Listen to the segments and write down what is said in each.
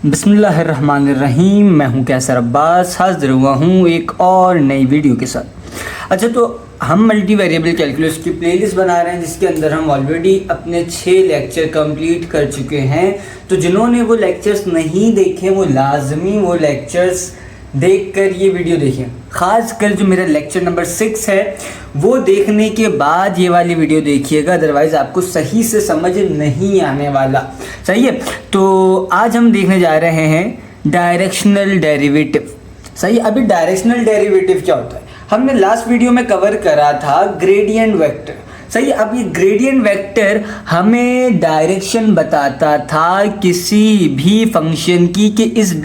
बिस्मिल्लाहिर्रहमानिर्रहीम। मैं हूं कैसर अब्बास, हाजिर हुआ हूं एक और नई वीडियो के साथ। अच्छा, तो हम मल्टी वेरिएबल कैलकुलस की प्लेलिस्ट बना रहे हैं जिसके अंदर हम ऑलरेडी अपने 6 लेक्चर कंप्लीट कर चुके हैं। तो जिन्होंने वो लेक्चर्स नहीं देखे वो लाजमी वो लेक्चर्स देखकर ये वीडियो देखें। ख़ासकर जो मेरा लेक्चर नंबर 6 है वो देखने के बाद ये वाली वीडियो देखिएगा, अदरवाइज़ आपको सही से समझ नहीं आने वाला। सही है, तो आज हम देखने जा रहे हैं डायरेक्शनल डेरिवेटिव। सही, अभी डायरेक्शनल डेरिवेटिव क्या होता है हमने लास्ट वीडियो में कवर करा था, ग्रेडियंट वेक्टर। सही, अब ये ग्रेडियंट वेक्टर हमें डायरेक्शन बताता था किसी भी फंक्शन की कि इस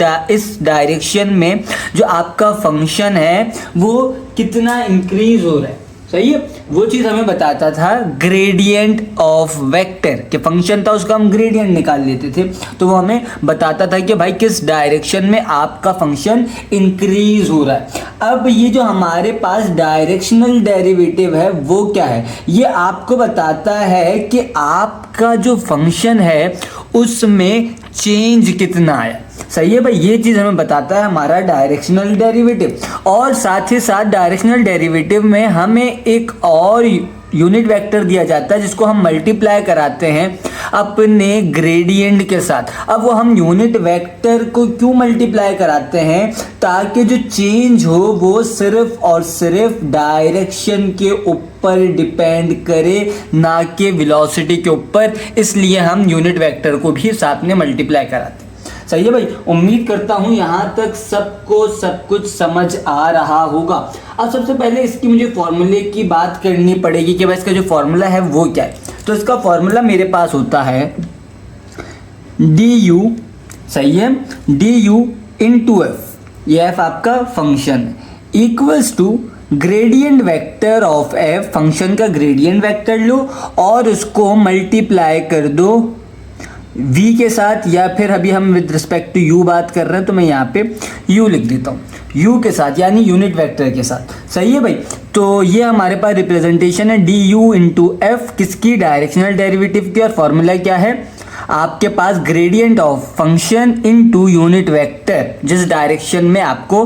डायरेक्शन में जो आपका फंक्शन है वो कितना इंक्रीज हो रहा है। सही है, वो चीज़ हमें बताता था ग्रेडियंट ऑफ वेक्टर के फंक्शन था, उसका हम ग्रेडियंट निकाल लेते थे। तो वो हमें बताता था कि भाई किस डायरेक्शन में आपका फंक्शन इंक्रीज हो रहा है। अब ये जो हमारे पास डायरेक्शनल डेरिवेटिव है वो क्या है, ये आपको बताता है कि आपका जो फंक्शन है उसमें चेंज कितना है। सही है भाई, ये चीज़ हमें बताता है हमारा डायरेक्शनल डेरिवेटिव। और साथ ही साथ डायरेक्शनल डेरिवेटिव में हमें एक और यूनिट वेक्टर दिया जाता है जिसको हम मल्टीप्लाई कराते हैं अपने ग्रेडियंट के साथ। अब वो हम यूनिट वेक्टर को क्यों मल्टीप्लाई कराते हैं, ताकि जो चेंज हो वो सिर्फ और सिर्फ डायरेक्शन के ऊपर डिपेंड करे, ना कि वेलोसिटी के ऊपर। इसलिए हम यूनिट वेक्टर को भी साथ में मल्टीप्लाई कराते हैं। सही है भाई, उम्मीद करता हूँ यहाँ तक सबको सब कुछ समझ आ रहा होगा। अब सबसे पहले इसकी मुझे फॉर्मूले की बात करनी पड़ेगी कि भाई इसका जो फॉर्मूला है वो क्या है। तो इसका फॉर्मूला मेरे पास होता है du, सही है, du इंटू एफ, ये एफ आपका function equals to gradient vector of F, function का ग्रेडियंट वेक्टर लो और उसको मल्टीप्लाई कर दो v के साथ, या फिर अभी हम विद रिस्पेक्ट टू u बात कर रहे हैं तो मैं यहाँ पे u लिख देता हूँ, u के साथ यानी यूनिट वेक्टर के साथ। सही है भाई, तो ये हमारे पास रिप्रेजेंटेशन है du इंटू एफ किसकी, डायरेक्शनल डेरिवेटिव की। और फॉर्मूला क्या है आपके पास, gradient of function into unit vector, जिस डायरेक्शन में आपको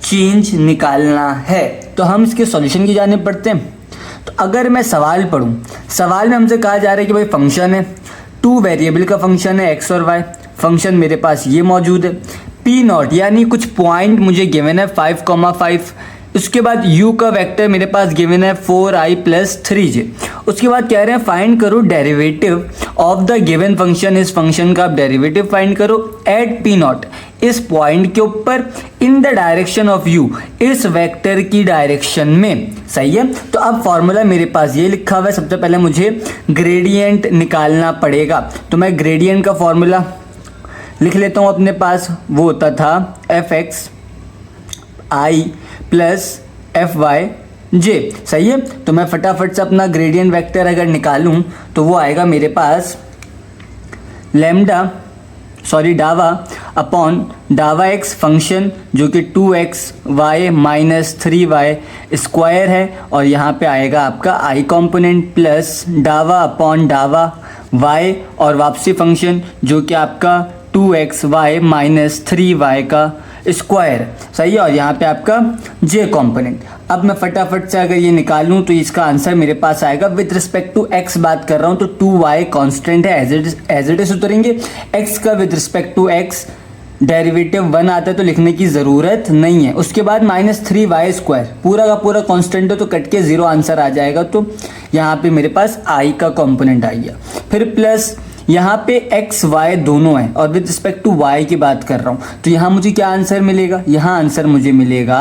चेंज निकालना है। तो हम इसके सॉल्यूशन की जाने पड़ते हैं। तो अगर मैं सवाल पढ़ूँ, सवाल में हमसे कहा जा रहा है कि भाई फंक्शन है, 2 वेरिएबल का फंक्शन है x और y, फंक्शन मेरे पास ये मौजूद है, p0 यानी कुछ पॉइंट मुझे गिवन है 5,5। उसके बाद u का वेक्टर मेरे पास गिवन है 4i + 3j। उसके बाद कह रहे हैं फाइंड करो derivative of the given function, इस फंक्शन का आप डेरिवेटिव फाइंड करो एट p0, इस पॉइंट के ऊपर, in the direction of u, इस वेक्टर की डायरेक्शन में। सही है, तो अब फॉर्मूला मेरे पास ये लिखा हुआ है। सबसे पहले मुझे ग्रेडियंट निकालना पड़ेगा, तो मैं ग्रेडियंट का फॉर्मूला लिख लेता हूँ अपने पास। वो होता था fx i + fy j। सही है, तो मैं फटाफट से अपना ग्रेडियंट वेक्टर अगर निकालूं तो वो आएगा मेरे पास डावा अपॉन डावा x फंक्शन जो कि 2xy - 3y स्क्वायर है, और यहाँ पे आएगा आपका i कंपोनेंट प्लस डावा अपॉन डावा y और वापसी फंक्शन जो कि आपका 2xy - 3y का स्क्वायर। सही है, और यहाँ पे आपका j कंपोनेंट। अब मैं फटाफट से अगर ये निकालूँ तो इसका आंसर मेरे पास आएगा, विद रिस्पेक्ट टू x बात कर रहा हूँ तो 2y कांस्टेंट है, एज इट इज उतरेंगे। x का with respect to x derivative 1 आता है तो लिखने की ज़रूरत नहीं है। उसके बाद -3y स्क्वायर पूरा का पूरा कांस्टेंट है तो कट के 0 आंसर आ जाएगा। तो यहाँ पे मेरे पास i का कंपोनेंट आ गया, फिर प्लस यहाँ पे x y दोनों हैं और विद रिस्पेक्ट टू y की बात कर रहा हूँ तो यहाँ मुझे क्या आंसर मिलेगा, यहाँ आंसर मुझे मिलेगा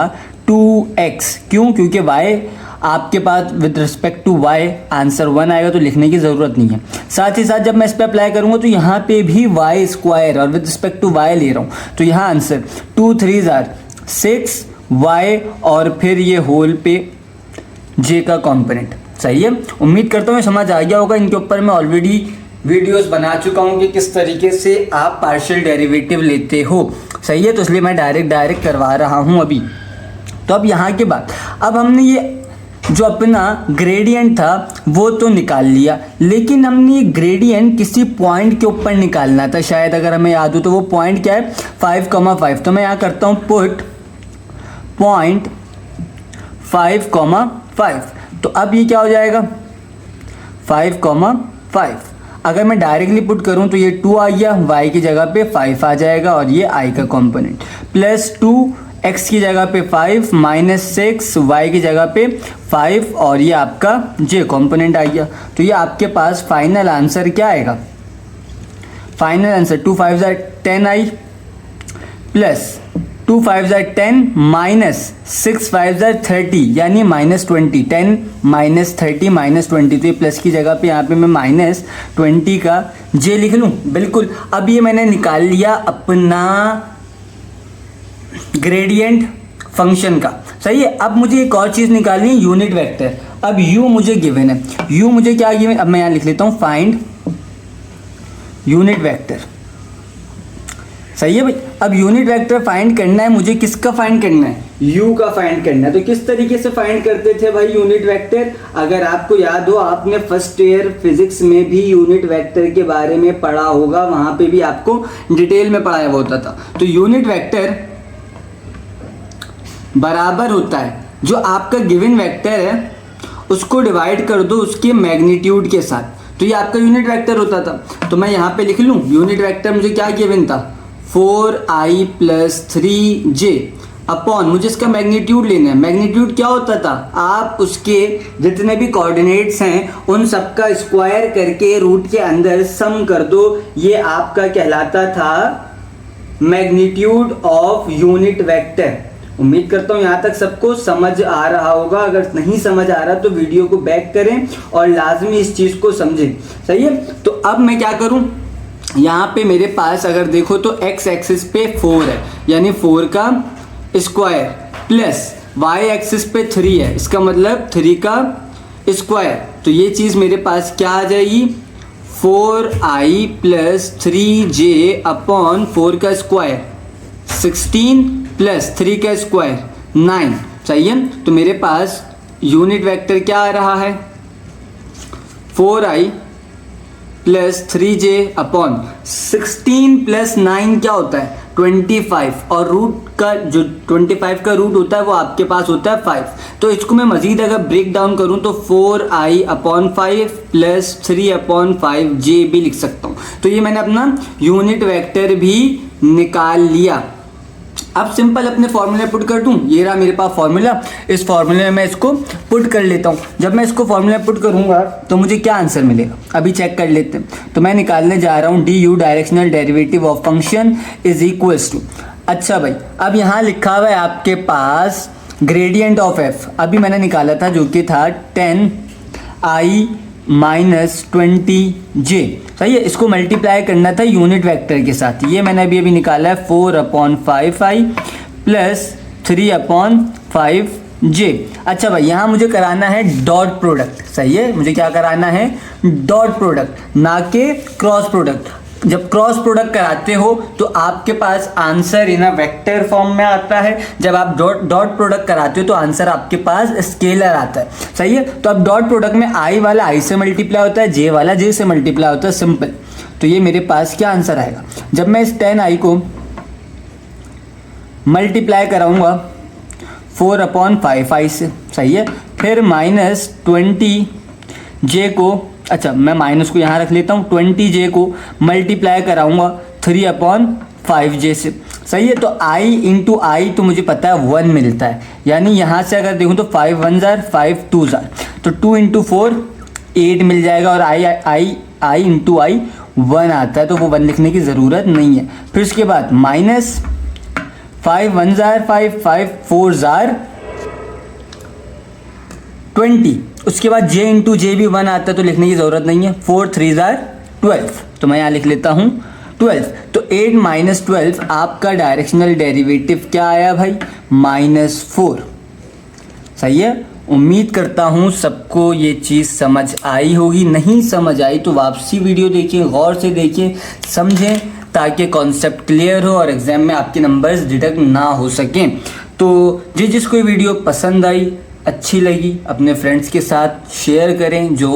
2x। क्यों, क्योंकि y आपके पास with respect to y answer 1 आएगा तो लिखने की ज़रूरत नहीं है। साथ ही साथ जब मैं इस पर अप्लाई करूँगा तो यहाँ पे भी y स्क्वायर और विद रिस्पेक्ट टू y ले रहा हूँ तो यहाँ आंसर 2 3 6y और फिर ये होल पे j का कॉम्पोनेंट। सही है, उम्मीद करता हूँ समझ आ गया होगा। इनके ऊपर मैं ऑलरेडी वीडियोस बना चुका हूँ कि किस तरीके से आप पार्शियल डेरिवेटिव लेते हो। सही है, तो इसलिए मैं डायरेक्ट करवा रहा हूँ अभी। तो अब यहाँ के बाद अब हमने ये जो अपना ग्रेडियंट था वो तो निकाल लिया, लेकिन हमने ग्रेडियंट किसी पॉइंट के ऊपर निकालना था शायद, अगर हमें याद हो तो वो पॉइंट क्या है 5,5। तो मैं यहाँ करता हूँ पुट पॉइंट 5,5। तो अब ये क्या हो जाएगा 5,5। अगर मैं डायरेक्टली पुट करूं तो ये 2 आ गया, y की जगह पे 5 आ जाएगा और ये i का कंपोनेंट, प्लस 2 x की जगह पे 5 माइनस 6 y की जगह पे 5 और ये आपका j कंपोनेंट आ गया। तो ये आपके पास फाइनल आंसर क्या आएगा, फाइनल आंसर 2 5 10 आई प्लस 2 5 10 माइनस 6 5 30 यानी -20। 10 माइनस 30 -20, तो ये प्लस की जगह पे यहाँ पे मैं -20 का j लिख लूँ। बिल्कुल, अब ये मैंने निकाल लिया अपना ग्रेडियंट फंक्शन का, सही है। अब मुझे एक और चीज़ निकालनी है, यूनिट वेक्टर। अब u मुझे गिवन है, u मुझे क्या गिवन, अब मैं यहाँ लिख लेता हूँ फाइंड यूनिट वेक्टर, सही है भाई। अब यूनिट वेक्टर फाइंड करना है मुझे, किसका फाइंड करना है, u का फाइंड करना है। तो किस तरीके से फाइंड करते थे भाई यूनिट वेक्टर, अगर आपको याद हो आपने फर्स्ट ईयर फिजिक्स में भी यूनिट वेक्टर के बारे में पढ़ा होगा, वहां पे भी आपको डिटेल में पढ़ाया होता था। तो यूनिट वेक्टर बराबर होता है जो आपका गिवन वेक्टर है उसको डिवाइड कर दो उसके मैग्नीट्यूड के साथ, तो ये आपका यूनिट वेक्टर होता था। तो मैं यहाँ पे लिख लूँ यूनिट वेक्टर मुझे क्या गिवन था 4i + 3j अपॉन, मुझे इसका मैग्नीट्यूड लेना है। मैग्नीट्यूड क्या होता था, आप उसके जितने भी कोऑर्डिनेट्स हैं उन सबका स्क्वायर करके रूट के अंदर सम कर दो, ये आपका कहलाता था मैग्नीट्यूड ऑफ यूनिट वेक्टर। उम्मीद करता हूँ यहाँ तक सबको समझ आ रहा होगा, अगर नहीं समझ आ रहा तो वीडियो को बैक करें और लाजमी इस चीज़ को समझें, सही है। तो अब मैं क्या करूँ, यहाँ पे मेरे पास अगर देखो तो x एक्सिस पे 4 है यानी 4 का स्क्वायर, प्लस y एक्सिस पे 3 है, इसका मतलब 3 का स्क्वायर। तो ये चीज़ मेरे पास क्या आ जाएगी 4i + 3j अपॉन 4 का स्क्वायर 16 प्लस 3 का स्क्वायर 9, सही है। तो मेरे पास यूनिट वेक्टर क्या आ रहा है 4i + 3j अपॉन 16 + 9 क्या होता है 25, और रूट का जो 25 का रूट होता है वो आपके पास होता है 5। तो इसको मैं मज़ीद अगर ब्रेक डाउन करूँ तो 4i/5 + 3/5j भी लिख सकता हूँ। तो ये मैंने अपना यूनिट वेक्टर भी निकाल लिया। अब सिंपल अपने फॉर्मूले पुट कर दूं, ये रहा मेरे पास फॉर्मूला, इस फॉर्मूले में मैं इसको पुट कर लेता हूँ। जब मैं इसको फॉर्मूला पुट करूँगा तो मुझे क्या आंसर मिलेगा अभी चेक कर लेते हैं। तो मैं निकालने जा रहा हूँ du directional derivative of function is equals to, अच्छा भाई अब यहाँ लिखा हुआ है आपके पास ग्रेडियंट ऑफ f, अभी मैंने निकाला था जो कि था 10i - 20j, सही है। इसको मल्टीप्लाई करना था यूनिट वेक्टर के साथ, ये मैंने अभी निकाला है 4/5i + 3/5j। अच्छा भाई यहाँ मुझे कराना है डॉट प्रोडक्ट, सही है, मुझे क्या कराना है डॉट प्रोडक्ट, ना कि क्रॉस प्रोडक्ट। जब क्रॉस प्रोडक्ट कराते हो तो आपके पास आंसर इन वेक्टर फॉर्म में आता है, जब आप डॉट प्रोडक्ट कराते हो तो आंसर आपके पास स्केलर आता है, सही है। तो अब डॉट प्रोडक्ट में i वाला i से मल्टीप्लाई होता है, j वाला j से मल्टीप्लाई होता है, सिंपल। तो ये मेरे पास क्या आंसर आएगा, जब मैं इस 10i को मल्टीप्लाई कराऊंगा 4/5i से, सही है, फिर -20j को, अच्छा मैं माइनस को यहाँ रख लेता हूँ, 20j को मल्टीप्लाई कराऊंगा 3/5j से, सही है। तो i × i तो मुझे पता है 1 मिलता है, यानी यहाँ से अगर देखूँ तो 5 1 जार 5 2 जार, तो 2 × 4 8 मिल जाएगा, और i × i 1 आता है, तो वो 1 लिखने की ज़रूरत नहीं है। फिर उसके बाद -5 1 जार 5 5 4 जार 20, उसके बाद j × j भी 1 आता है, तो लिखने की ज़रूरत नहीं है। 4 3 जार 12, तो मैं यहाँ लिख लेता हूँ 12। तो 8 - 12 आपका डायरेक्शनल डेरिवेटिव क्या आया भाई -4, सही है। उम्मीद करता हूँ सबको ये चीज़ समझ आई होगी, नहीं समझ आई तो वापसी वीडियो देखिए, गौर से देखिए, समझें, ताकि कॉन्सेप्ट क्लियर हो और एग्ज़ाम में आपके नंबर्स डिडक्ट ना हो सकें। तो जिसको ये वीडियो पसंद आई, अच्छी लगी अपने फ्रेंड्स के साथ शेयर करें जो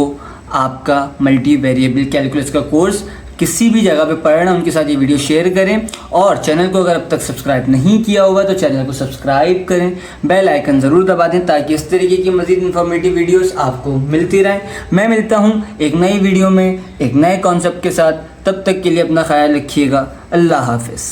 आपका मल्टी वेरिएबल कैलकुलस का कोर्स किसी भी जगह पे पढ़ रहे हैं, उनके साथ ये वीडियो शेयर करें। और चैनल को अगर अब तक सब्सक्राइब नहीं किया होगा तो चैनल को सब्सक्राइब करें, बेल आइकन ज़रूर दबा दें ताकि इस तरीके की मज़ीद इन्फॉर्मेटिव वीडियोस आपको मिलती रहें। मैं मिलता हूँ एक नई वीडियो में एक नए कॉन्सेप्ट के साथ, तब तक के लिए अपना ख्याल रखिएगा। अल्लाह हाफ़िज़।